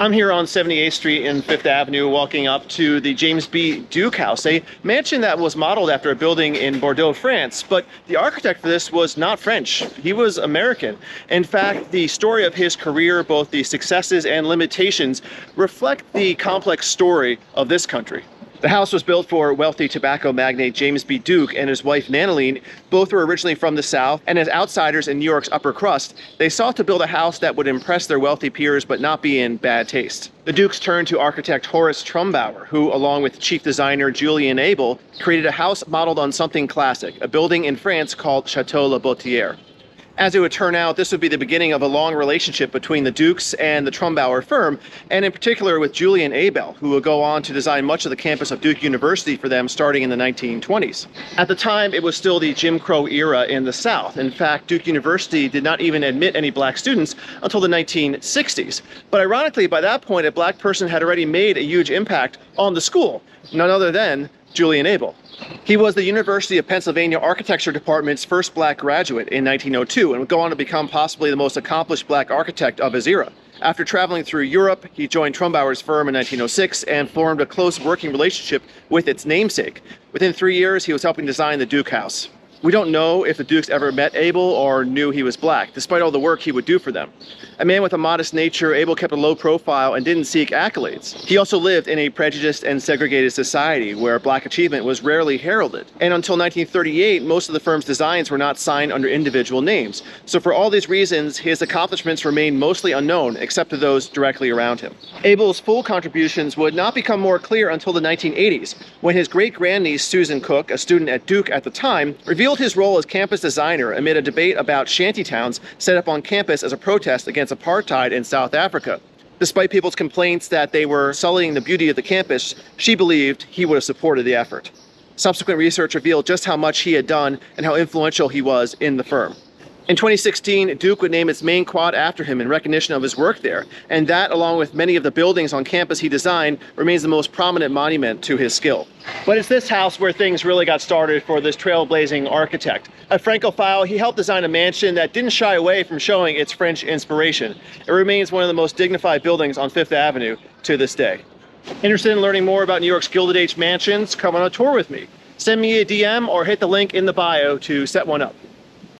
I'm here on 78th Street in 5th Avenue walking up to the James B. Duke House, a mansion that was modeled after a building in Bordeaux, France. But the architect for this was not French. He was American. In fact, the story of his career, both the successes and limitations, reflect the complex story of this country. The house was built for wealthy tobacco magnate James B. Duke and his wife Nanaline. Both were originally from the South, and as outsiders in New York's upper crust, they sought to build a house that would impress their wealthy peers but not be in bad taste. The Dukes turned to architect Horace Trumbauer, who, along with chief designer Julian Abel, created a house modeled on something classic, a building in France called Chateau La Botière. As it would turn out, this would be the beginning of a long relationship between the Dukes and the Trumbauer firm, and in particular with Julian Abel, who would go on to design much of the campus of Duke University for them starting in the 1920s. At the time, it was still the Jim Crow era in the South. In fact, Duke University did not even admit any black students until the 1960s. But ironically, by that point, a black person had already made a huge impact on the school, none other than Julian Abel. He was the University of Pennsylvania Architecture Department's first black graduate in 1902 and would go on to become possibly the most accomplished black architect of his era. After traveling through Europe, he joined Trumbauer's firm in 1906 and formed a close working relationship with its namesake. Within 3 years, he was helping design the Duke House. We don't know if the Dukes ever met Abel or knew he was black, despite all the work he would do for them. A man with a modest nature, Abel kept a low profile and didn't seek accolades. He also lived in a prejudiced and segregated society where black achievement was rarely heralded. And until 1938, most of the firm's designs were not signed under individual names. So for all these reasons, his accomplishments remain mostly unknown, except to those directly around him. Abel's full contributions would not become more clear until the 1980s, when his great-grandniece, Susan Cook, a student at Duke at the time, revealed his role as campus designer amid a debate about shantytowns set up on campus as a protest against apartheid in South Africa. Despite people's complaints that they were sullying the beauty of the campus, she believed he would have supported the effort. Subsequent research revealed just how much he had done and how influential he was in the firm. In 2016, Duke would name its main quad after him in recognition of his work there, and that, along with many of the buildings on campus he designed, remains the most prominent monument to his skill. But it's this house where things really got started for this trailblazing architect. A Francophile, he helped design a mansion that didn't shy away from showing its French inspiration. It remains one of the most dignified buildings on 5th Avenue to this day. Interested in learning more about New York's Gilded Age mansions? Come on a tour with me. Send me a DM or hit the link in the bio to set one up.